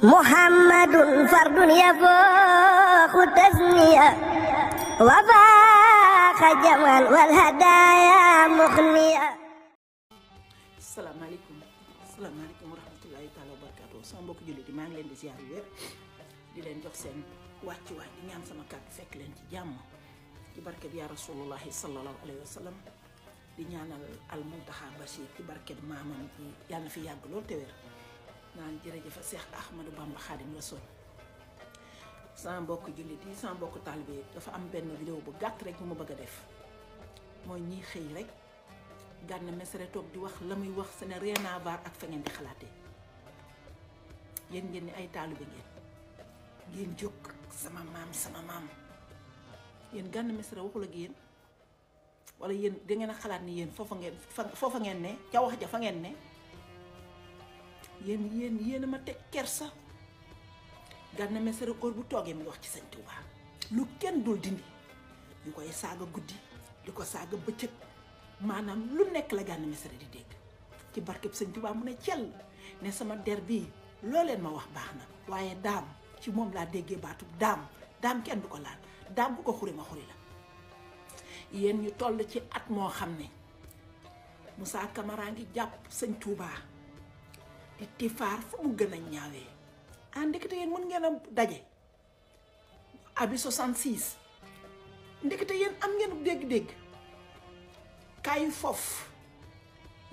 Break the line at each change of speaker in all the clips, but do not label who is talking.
محمد فرد يفوق تسنية وفاق جمعا والهدايا مخنية.
Assalamualaikum warahmatullahi taala wabarakatuh. Sama mbokk jullit yi maa ngi leen di ziar wér di leen jox seen wàccuwaay di ñaan sama kàddu fekk leen ci jàmm ci barke bi ya rasulullahi sallallahu alayhi wa sallam di ñaanal al Muntaxa Bachir ci barke maamam ji yàlla na fi yàgg lool te wér naan jërëjëf Seex Ahmadu Bamba Xaadim Rasuul. sama mbokk jullit yi sama mbokk taalibe yi dafa am benn vidéo bu gàtt rek bu ma bëgg a def mooy ñiy xëy rek Gana Messere toog di wax la muy wax ce n'est rien à voir ak fa ngeen di xalaatee yéen ngeen ni ay taalibe ngeen jóg sama maam yéen Gana Messere waxul ak yéen wala yéen da ngeen a xalaat ni yéen foofa ngeen ne ca wax ja fa ngeen ne yéen a ma teg kersa. Gana Messere góor bu toogee mi wax ci Sëñ Tuubaa lu kenn dul dindi ñu koy saaga guddi di ko saaga bëccëg maanaam lu nekk la Gana Messere di dégg ci barkeb Sëñ Tuubaa mu ne cell ne sama der bii loo leen ma wax baax na waaye daam ci moom laa déggee baatu daam kenn du ko laal daam bu ko xuri ma xuri la. yéen ñu toll ci at moo xam ne Moussa Camara ngi jàpp Sëñ Tuubaa di tifaar fu mu gën a ñaawee ndekete yéen mën ngeen a daje abi 66 ndekete yéen am ngeen dégg-dégg kaay foofu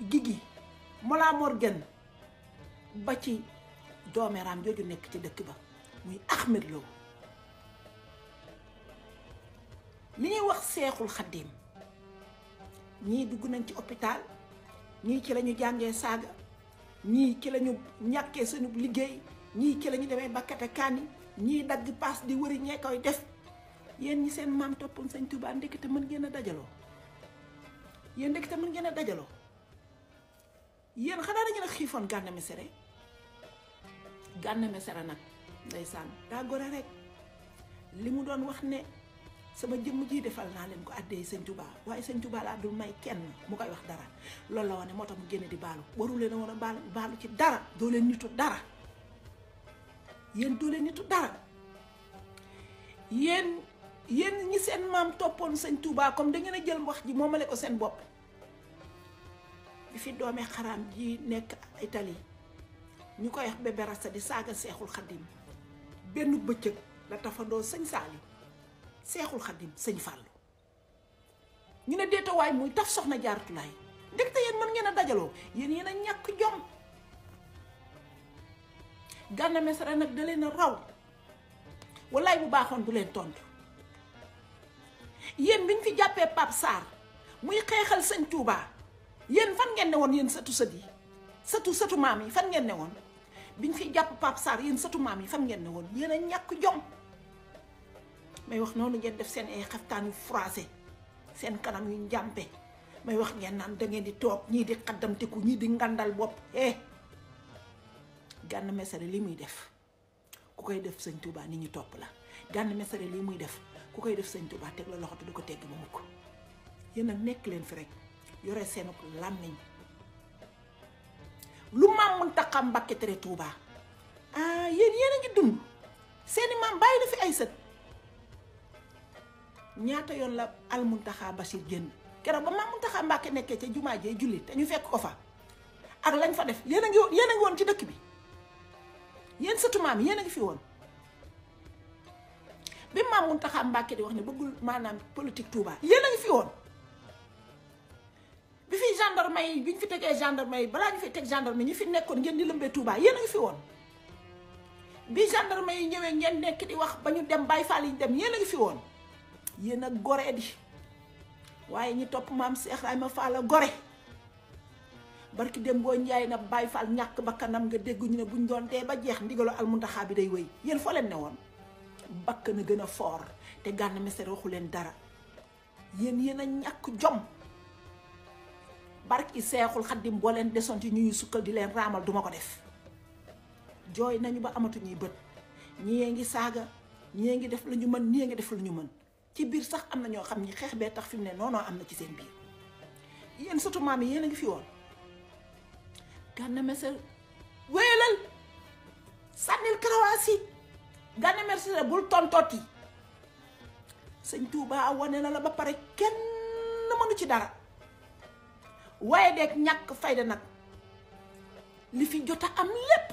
Gigi Mollah Morgun ba ci doomeeraam jooju nekk ci dëkk ba muy Ahmed Lo li ñuy wax Seexul Xaddim ñii dugg nañ ci hôpital ñii ci lañu jàngee saaga ñii ci lañu ñàkkee suñu liggéey ñii ci lañu demee bakkate kaani ñii dagg paas di wëri ñee koy def yéen ñi seen maam toppoon Sëñ Tuubaa ndekete mën ngeen a dajaloo yéen ndekete mën ngeen a dajaloo yéen xanaa dañu ne xiifoon Gana Messere nag ndeysaan daa gore rek li mu doon wax ne sama jëmm ji defal naa leen ko àddee Sëñ Tuubaa waaye Sëñ Tuubaa laa dul may kenn mu koy wax dara loolu la wane moo tax mu génne di baalu waru leen a war a baalu ci dara doo leen nitu dara yéen doo leen nitu dara yéen ñi seen maam toppoon Sëñ Tuubaa comme da ngeen a jël wax ji moomale ko seen bopp bi fi doomee xaraam ji nekk Italie ñu koy wax Bébé Rasta di saaga Seexul Xaddim benn bëccëg la tafandoo Sëñ Saaliw Seexul Xaddim Sëñ Fàllu ñu ne deetawaay muy taf soxna Jaaratulaay ndekte yéen mën ngeen a dajaloo yéen a ñàkk jom. Gana Messere nag da leen a raw wallaay bu baaxoon du leen tontu yéen biñ fi jàppee Pape Sarr muy xeexal Sëñ Tuubaa yéen fan ngeen ne woon yéen sëtu maam yi fan ngeen ne woon biñ fi jàpp Pape Sarr yéen sëtu maam yi fan ngeen ne woon yéen a ñàkk jom. may wax noonu ngeen def seen ay xaftaan yu froissé seen kanam yu njàmpe may wax ngeen naan da ngeen di toog ñii di xaddamtiku ñii di ngandal bopp Gana Messere lii muy def ku koy def Sëñ Tuubaa nit ñi topp la Gana Messere lii muy def ku koy def Sëñ Tuubaa teg la loxo te du ko tegg ba mukk yéen nag nekk leen fi rek yore seen làmmiñ lu maam Muntaxa Mbàkke tere Tuubaa yéen a ngi dund seeni maam bàyyi na fi ay sët ñaata yoon la al Muntaxa Bachir génn keroog ba maam Muntaxa Mbàkke nekkee ca jumaa jee julli te ñu fekk ko fa ak lañ fa def yéen a ngi woon ci dëkk bi yéen sëtu maam yéen a ngi fi woon bi maam Muntaxa Mbàkke di wax ne bëggul maanaam politique Touba yéen a ngi fi woon bi fi gendarme yi bi ñu fi tegee gendarme yi balaa ñu fi teg gendarme ñu fi nekkoon ngeen di lëmbee Touba yéen a ngi fi woon bi gendarme yi ñëwee ngeen nekk di wax ba ñu dem Baay Faal yi dem yéen a ngi fi woon yéen a gore di waaye ñi topp maam Seex Ibrahima Faal gore barki dem boo njaay na Baay Faal ñàkk bakkanam nga dégg ñu ne buñ doon dee ba jeex ndigalu al Muntaxa bi day wéy yéen foo leen ne woon bakkan a gën a foor te Gana Messere waxu leen dara yéen a ñàkk jom barki Seexul Xaddim boo leen desoon ci ñuy sukkal di leen raamal duma ko def jooy nañu ba amatuñuy bët ñii ngi saaga ñii ngi def lu ñu mën ñii ngi def lu ñu mën ci biir sax am na ñoo xam ni xeex bee tax fi mu ne noonoo am na ci seen biir yéen surtout maam yi yéen a ngi fi woon Gana Messere wéyalal sànnil karawaasi Gana Messere bul tontooti sëñ Touba wane na la ba pare kenn mënu ci dara waaye deeg ñàkk fayda nag li fi jot a am lépp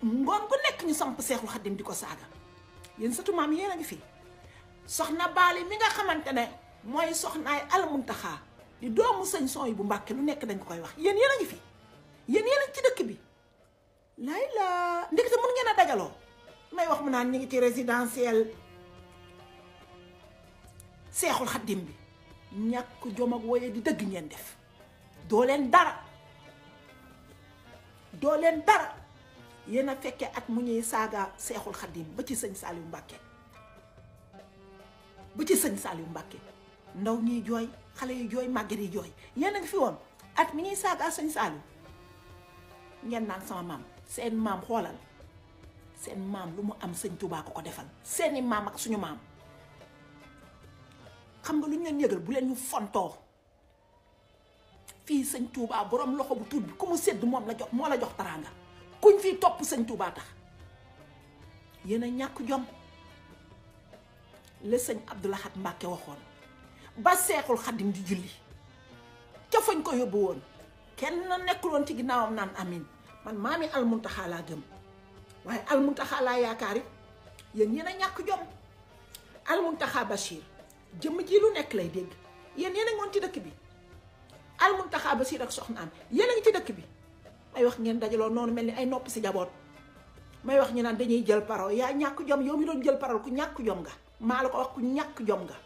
ngoon gu nekk ñu samp Seexul Xaddim di ko saaga yéen sëtu maam yéen a ngi fi soxna Baali mi nga xamante ne mooy soxnaay Almuntaxa di doomu sëñ son yi bu Mbàkke lu nekk dañ ko koy wax yéen a ngi fi yéen a ngi ci dëkk bi lay la ndekete mën ngeen a dajaloo may wax mu naan ñu ngi ci résidentiel Seexul Xaddim bi ñàkk jom ak woye di dëgg ngeen def doo leen dara yéen a fekkee at mu ñuy saaga Seexul Xaddim ba ci sëñ Saliou Mbàkke ndaw ñiy jooy xale yi jooy màgget yi jooy yéen a ngi fi woon at mi ñuy saaga sëñ Saliou ngeen naan sama maam seen maam xoolal seen maam lu mu am sëñ Touba ko defal seeni maam ak suñu maam xam nga lu ñu leen yëgal bu leen ñu fontoo fii sëñ Touba borom loxo bu tuut bi ku mu sedd moo la jox taraanga kuñ fii topp sëñ Touba tax yéen a ñàkk jom la sëñ Abdou Lahad Mbàkke waxoon ba Seexul Xaddim di julli ca fañ ko yóbbu woon kenn nekkul woon ci ginnaawam naan amin man maami Almuntaxa laa gëm waaye Almuntaxa laa yaakaar it yéen a ñàkk jom Almuntaxa Bachir jëmm ji lu nekk lay dégg yéen a ngoon ci dëkk bi Almuntaxa Bachir ak soxnaam yéen a ngi ci dëkk bi may wax ngeen dajaloo noonu mel ni ay nopp si jaboot may wax ñu naan dañuy jël parole yaa ñàkk jom yow mi doon jël parole ku ñàkk jom nga maa la ko wax ku ñàkk jom nga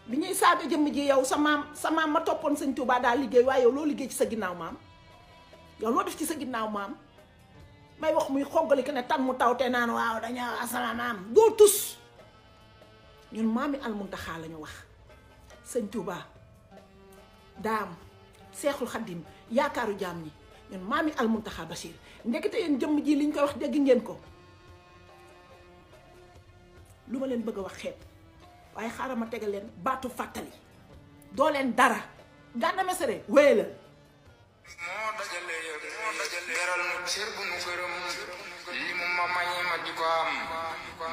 bi ñuy saaga jëmm ji yow sa maam ma toppoon sëñ Touba daal liggéey waaye yow loo liggéey ci sa ginnaaw maam yow loo def ci sa ginnaaw maam may wax muy xoggali que ne tan mu taw te naan waaw dañoo sama maam doo tus ñun maami Almuntaxa la ñu wax sëñ Touba daam Seexul Xaddim yaakaaru jaam ñi ñun maami Almuntaxa Bachir ndekete yéen jëmm ji liñ koy wax dégg ngeen ko lu ma leen bëgg a wax xeeb waaye xaaral ma tegal leen baatu fàttali doo leen dara Gana Messere wéy la
moo dajale beral nu cër bu nu gërëm li mu ma may ma di ko am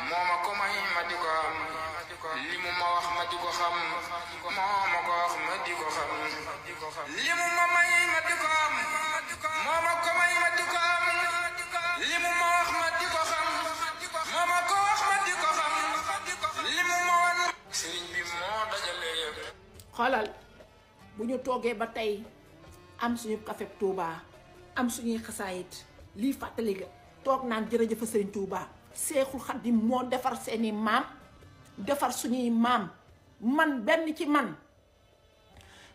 moo ma ko may ma di ko am li mu ma wax ma di ko xam moo ma ko wax ma di ko xam li mu ma may ma di ko am moo ma ko may ma di ko am li mu ma wax ma di ko xam moo ma ko wax ma di ko xam li mu ma wan sëriñ bi moo dajale yëpp
xoolal bu ñu toogee ba tey am suñu café Touba am suñuy xasaayit lii fàttali ga toog naan jërëjëf Sëriñ Touba Seexul Xaddim moo defar seeni maam defar suñuy maam man benn ci man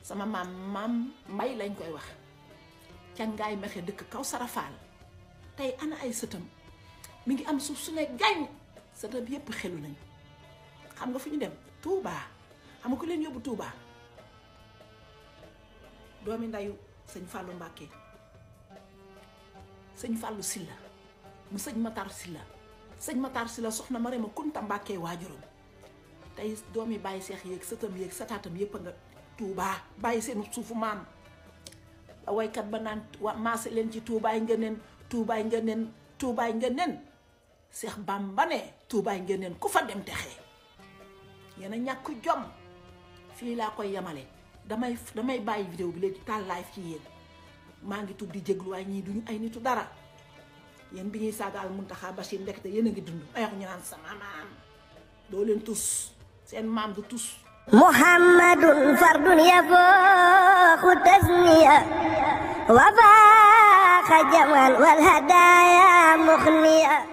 sama maam Mbay lañ koy wax ca Ngaay Mexe dëkk kaw Sarafaal tey ana ay sëtam mi ngi am suuf su ne gàññ sëtam yépp xelu nañ xam nga fu ñu dem Touba xam nga ku leen yóbbu Touba doomi ndayu sëñ Fallou Mbàkke sëñ Fallou Silla mu sëñ Matar Silla soxna Marema Kunta Mbàkke waajuram tey doomi bàyyi seex yéeg sëtam yéeg sataatam yépp a nga Touba bàyyi seen suufu maam la waykat ba naan maase leen ci tuubaay ngëneen Seex Bamba ne tuubaay ngëneen ku fa dem texee yéen a ñàkk jom fii laa koy yamale damay bàyyi vidéo bi léegi taal live ci yéen maa ngi tudd di jéglu waaye ñii duñu ay nitu dara yéen bi ñuy saaga Almuntaxa Bachir ndekete yéen a ngi dund ay wax ñu naan sama maam doo leen tus seen maam du tus
Muhammadun fardun yafooxu tasniya wa faaxa jamal wal hadaaya muxniya